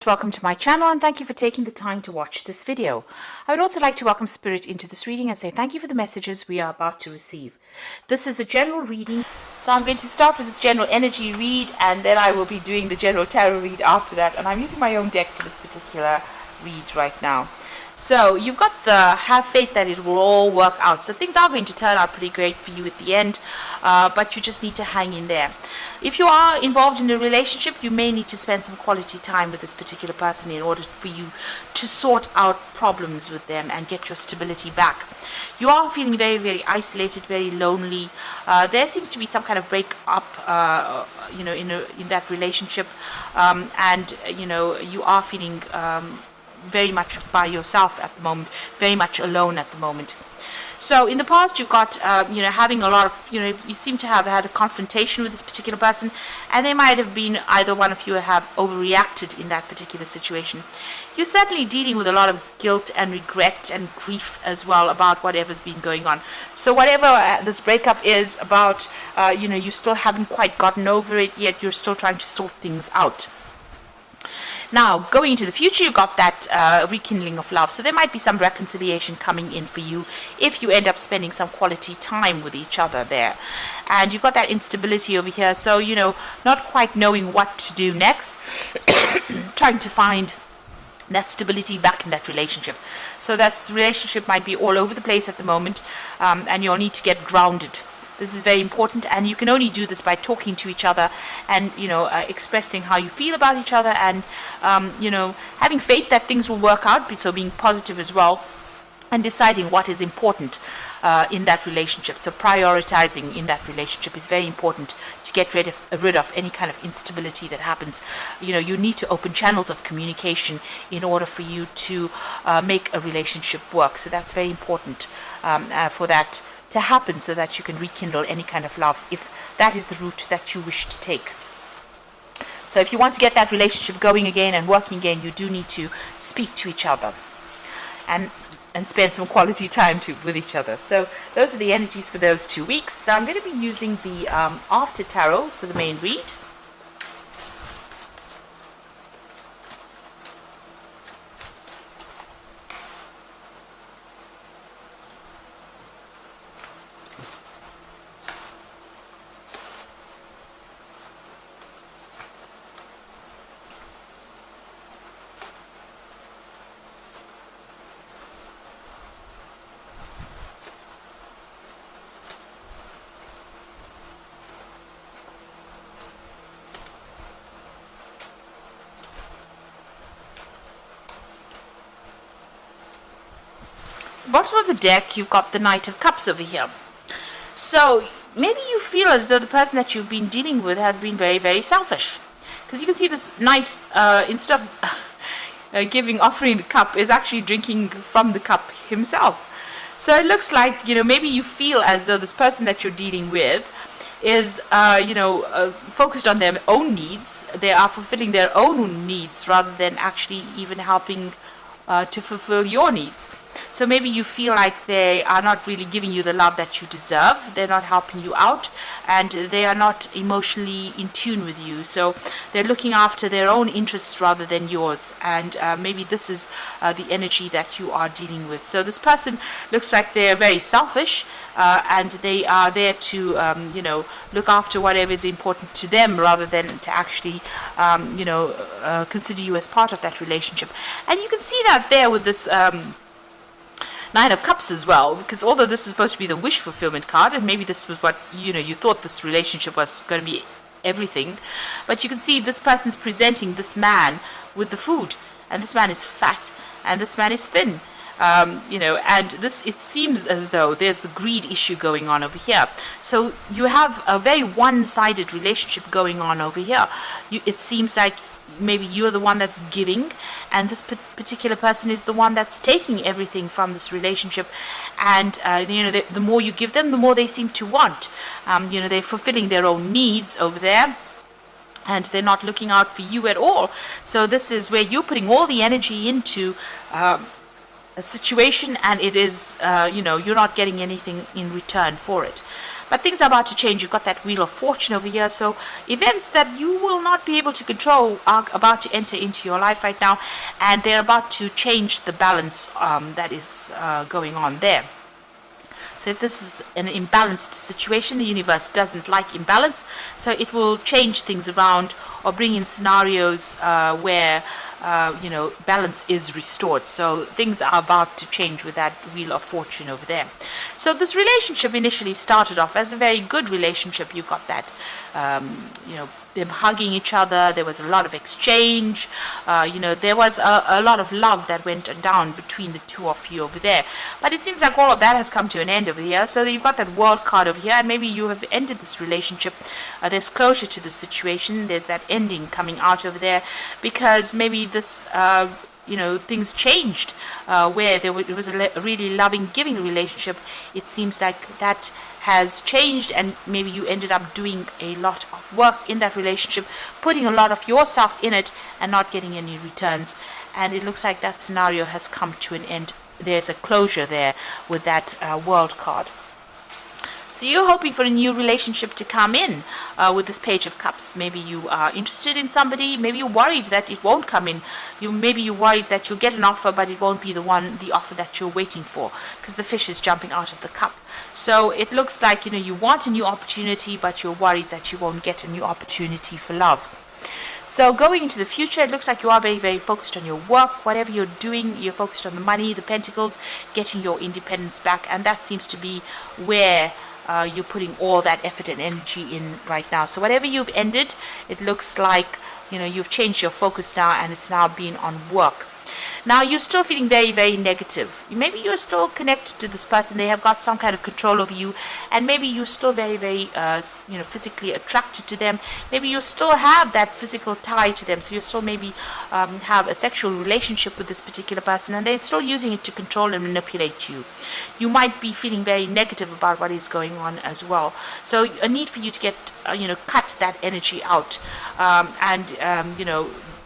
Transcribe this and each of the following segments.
Welcome to my channel and thank you for taking the time to watch this video. I would also like to welcome Spirit into this reading and say thank you for the messages we are about to receive. This is a general reading, so I'm going to start with this general energy read and then I will be doing the general tarot read after that, and I'm using my own deck for this particular read right now. So you've got the have faith that it will all work out. So things are going to turn out pretty great for you at the end, but you just need to hang in there. If you are involved in a relationship, you may need to spend some quality time with this particular person in order for you to sort out problems with them and get your stability back. You are feeling very, very isolated, very lonely. There seems to be some kind of break up, in that relationship, and you are feeling very much by yourself at the moment, very much alone at the moment. So in the past you've got having a lot of, you seem to have had a confrontation with this particular person, and they might have been, either one of you have overreacted in that particular situation. You're certainly dealing with a lot of guilt and regret and grief as well about whatever's been going on. So whatever this breakup is about, you still haven't quite gotten over it yet. You're still trying to sort things out. Now, going into the future, you've got that rekindling of love. So there might be some reconciliation coming in for you if you end up spending some quality time with each other there. And you've got that instability over here. So, not quite knowing what to do next, trying to find that stability back in that relationship. So that relationship might be all over the place at the moment, and you'll need to get grounded. This is very important, and you can only do this by talking to each other and, expressing how you feel about each other and, having faith that things will work out, so being positive as well, and deciding what is important in that relationship. So prioritizing in that relationship is very important to get rid of any kind of instability that happens. You need to open channels of communication in order for you to make a relationship work. So that's very important for that to happen, so that you can rekindle any kind of love if that is the route that you wish to take. So if you want to get that relationship going again and working again, you do need to speak to each other and spend some quality time with each other. So those are the energies for those 2 weeks. So I'm going to be using the After Tarot for the main read. Bottom of the deck, you've got the Knight of Cups over here. So maybe you feel as though the person that you've been dealing with has been very, very selfish, because you can see this knight, instead of offering the cup, is actually drinking from the cup himself. So it looks like, maybe you feel as though this person that you're dealing with is focused on their own needs. They are fulfilling their own needs rather than actually even helping to fulfill your needs. So maybe you feel like they are not really giving you the love that you deserve. They're not helping you out, and they are not emotionally in tune with you. So they're looking after their own interests rather than yours. And maybe this is the energy that you are dealing with. So this person looks like they're very selfish, and they are there to, look after whatever is important to them rather than to actually, consider you as part of that relationship. And you can see that there with this Nine of Cups as well, because although this is supposed to be the wish fulfillment card, and maybe this was what, you thought this relationship was going to be everything, but you can see this person's presenting this man with the food, and this man is fat, and this man is thin. And this, it seems as though there's the greed issue going on over here. So you have a very one-sided relationship going on over here. It seems like maybe you're the one that's giving, and this particular person is the one that's taking everything from this relationship. And the more you give them, the more they seem to want. They're fulfilling their own needs over there, and they're not looking out for you at all. So this is where you're putting all the energy into a situation, and it is, you're not getting anything in return for it. But things are about to change. You've got that Wheel of Fortune over here. So events that you will not be able to control are about to enter into your life right now, and they're about to change the balance that is going on there. So if this is an imbalanced situation, the universe doesn't like imbalance, so it will change things around or bring in scenarios where balance is restored. So things are about to change with that Wheel of Fortune over there. So this relationship initially started off as a very good relationship. You got that, them hugging each other. There was a lot of exchange. There was a lot of love that went down between the two of you over there. But it seems like all of that has come to an end over here. So you've got that World card over here, and maybe you have ended this relationship. There's closure to the situation. There's that ending coming out over there, because maybe this things changed where it was a really loving, giving relationship. It seems like that has changed, and maybe you ended up doing a lot of work in that relationship, putting a lot of yourself in it and not getting any returns. And it looks like that scenario has come to an end. There's a closure there with that World card. So you're hoping for a new relationship to come in with this Page of Cups. Maybe you are interested in somebody. Maybe you're worried that it won't come in. Maybe you're worried that you'll get an offer, but it won't be the offer that you're waiting for, because the fish is jumping out of the cup. So it looks like you want a new opportunity, but you're worried that you won't get a new opportunity for love. So going into the future, it looks like you are very, very focused on your work. Whatever you're doing, you're focused on the money, the pentacles, getting your independence back, and that seems to be where you're putting all that effort and energy in right now. So whatever you've ended, it looks like you've changed your focus now, and it's now been on work. Now you're still feeling very, very negative. Maybe you're still connected to this person. They have got some kind of control over you, and maybe you're still very, very physically attracted to them. Maybe you still have that physical tie to them, so you still maybe have a sexual relationship with this particular person, and they're still using it to control and manipulate you. You might be feeling very negative about what is going on as well. So a need for you to get cut that energy out,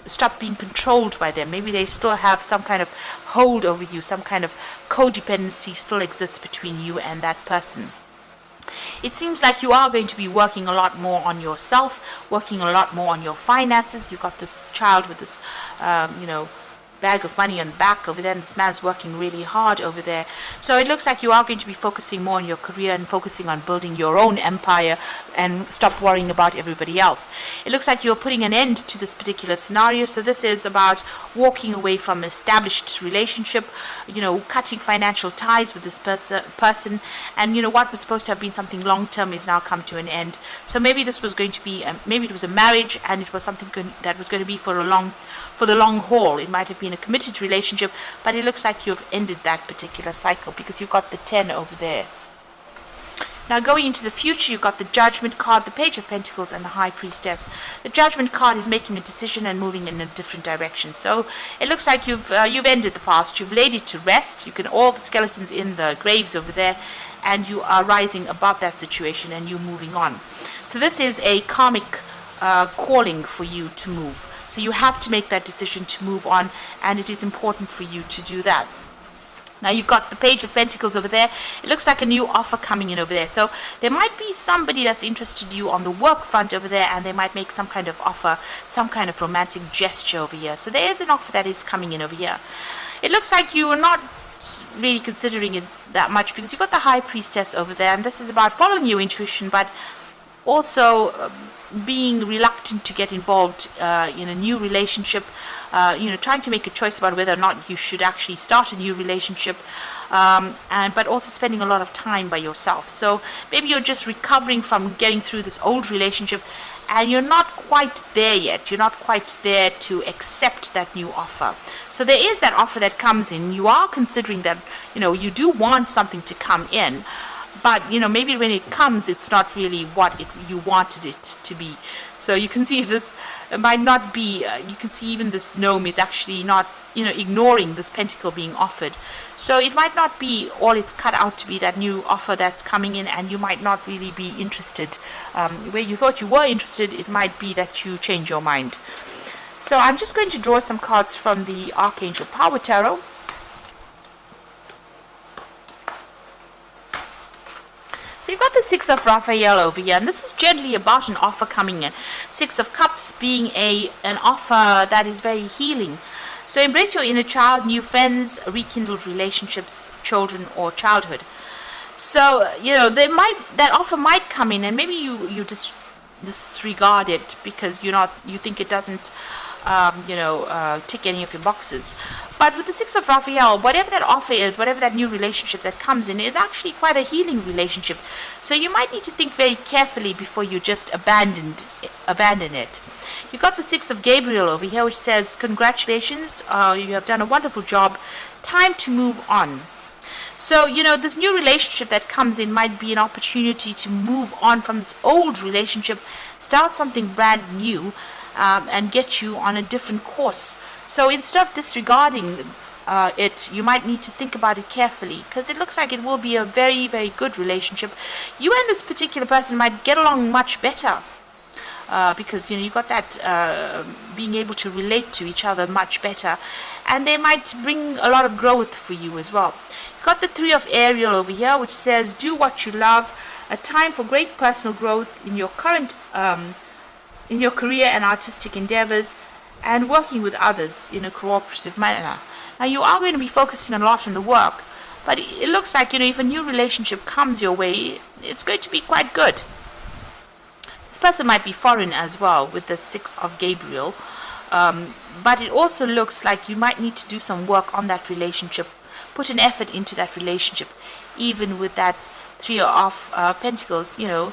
stop being controlled by them. Maybe they still have some kind of hold over you, some kind of codependency still exists between you and that person. It seems like you are going to be working a lot more on yourself, working a lot more on your finances. You've got this child with this, bag of money on the back over there, and this man's working really hard over there. So it looks like you are going to be focusing more on your career and focusing on building your own empire and stop worrying about everybody else. It looks like you're putting an end to this particular scenario. So this is about walking away from an established relationship, cutting financial ties with this person, and what was supposed to have been something long-term is now come to an end. So maybe this was going to be maybe it was a marriage, and it was something that was going to be for the long haul. It might have been a committed relationship, but it looks like you've ended that particular cycle, because you've got the 10 over there. Now going into the future, you've got the Judgment card, the Page of Pentacles, and the High Priestess. The Judgment card is making a decision and moving in a different direction. So it looks like you've ended the past. You've laid it to rest. You can all the skeletons in the graves over there, and you are rising above that situation and you're moving on. So this is a karmic calling for you to move. So you have to make that decision to move on, and it is important for you to do that. Now you've got the Page of Pentacles over there. It looks like a new offer coming in over there. So there might be somebody that's interested in you on the work front over there, and they might make some kind of offer, some kind of romantic gesture over here. So there is an offer that is coming in over here. It looks like you are not really considering it that much, because you've got the High Priestess over there, and this is about following your intuition, but also being reluctant to get involved in a new relationship, trying to make a choice about whether or not you should actually start a new relationship, but also spending a lot of time by yourself. So maybe you're just recovering from getting through this old relationship, and you're not quite there yet. You're not quite there to accept that new offer. So there is that offer that comes in. You are considering that, you do want something to come in, but maybe when it comes, it's not really what you wanted it to be. So you can see this might not be, you can see even this gnome is actually not, ignoring this pentacle being offered. So it might not be all it's cut out to be, that new offer that's coming in, and you might not really be interested. Where you thought you were interested, it might be that you change your mind. So I'm just going to draw some cards from the Archangel Power Tarot. So you've got the Six of Raphael over here, and this is generally about an offer coming in. Six of Cups being an offer that is very healing. So embrace your inner child, new friends, rekindled relationships, children, or childhood. So, you know, that offer might come in, and maybe you just disregard it because you think it doesn't tick any of your boxes. But with the Six of Raphael, whatever that offer is, whatever that new relationship that comes in, is actually quite a healing relationship. So you might need to think very carefully before you just abandon it. You got the Six of Gabriel over here, which says, congratulations, you have done a wonderful job. Time to move on. So, you know, this new relationship that comes in might be an opportunity to move on from this old relationship, start something brand new, and get you on a different course. So instead of disregarding it, you might need to think about it carefully, because it looks like it will be a very, very good relationship. You and this particular person might get along much better, because, you know, you've got that being able to relate to each other much better, and they might bring a lot of growth for you as well. You've got the Three of Ariel over here, which says, do what you love, a time for great personal growth in your current in your career and artistic endeavors, and working with others in a cooperative manner. Now, you are going to be focusing a lot on the work, but it looks like, you know, if a new relationship comes your way, it's going to be quite good. This person might be foreign as well with the Six of Gabriel, but it also looks like you might need to do some work on that relationship, put an effort into that relationship. Even with that Three of Pentacles, you know,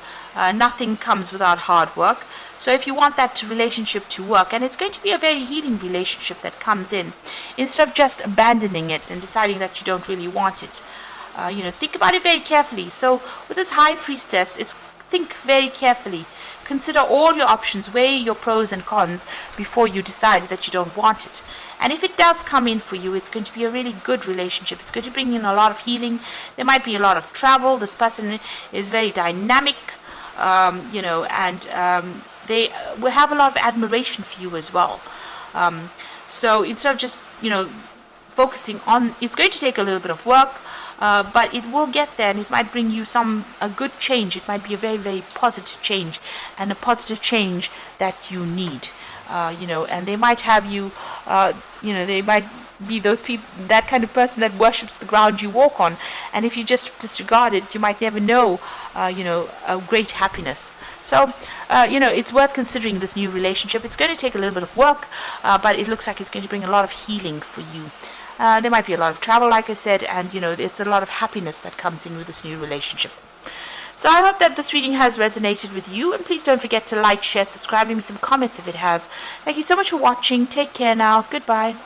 nothing comes without hard work. So if you want that relationship to work, and it's going to be a very healing relationship that comes in, instead of just abandoning it and deciding that you don't really want it, you know, think about it very carefully. So with this High Priestess, think very carefully. Consider all your options, weigh your pros and cons before you decide that you don't want it. And if it does come in for you, it's going to be a really good relationship. It's going to bring in a lot of healing. There might be a lot of travel. This person is very dynamic, you know, and they will have a lot of admiration for you as well. So instead of just, you know, focusing on, it's going to take a little bit of work, but it will get there, and it might bring you a good change. It might be a very, very positive change, and a positive change that you need. You know, and they might have you, you know, they might be those people, that kind of person that worships the ground you walk on, and if you just disregard it, you might never know, you know, a great happiness. So, you know, it's worth considering this new relationship. It's going to take a little bit of work, but it looks like it's going to bring a lot of healing for you. There might be a lot of travel, like I said, and, you know, it's a lot of happiness that comes in with this new relationship. So I hope that this reading has resonated with you, and please don't forget to like, share, subscribe, leave me some comments if it has. Thank you so much for watching. Take care now. Goodbye.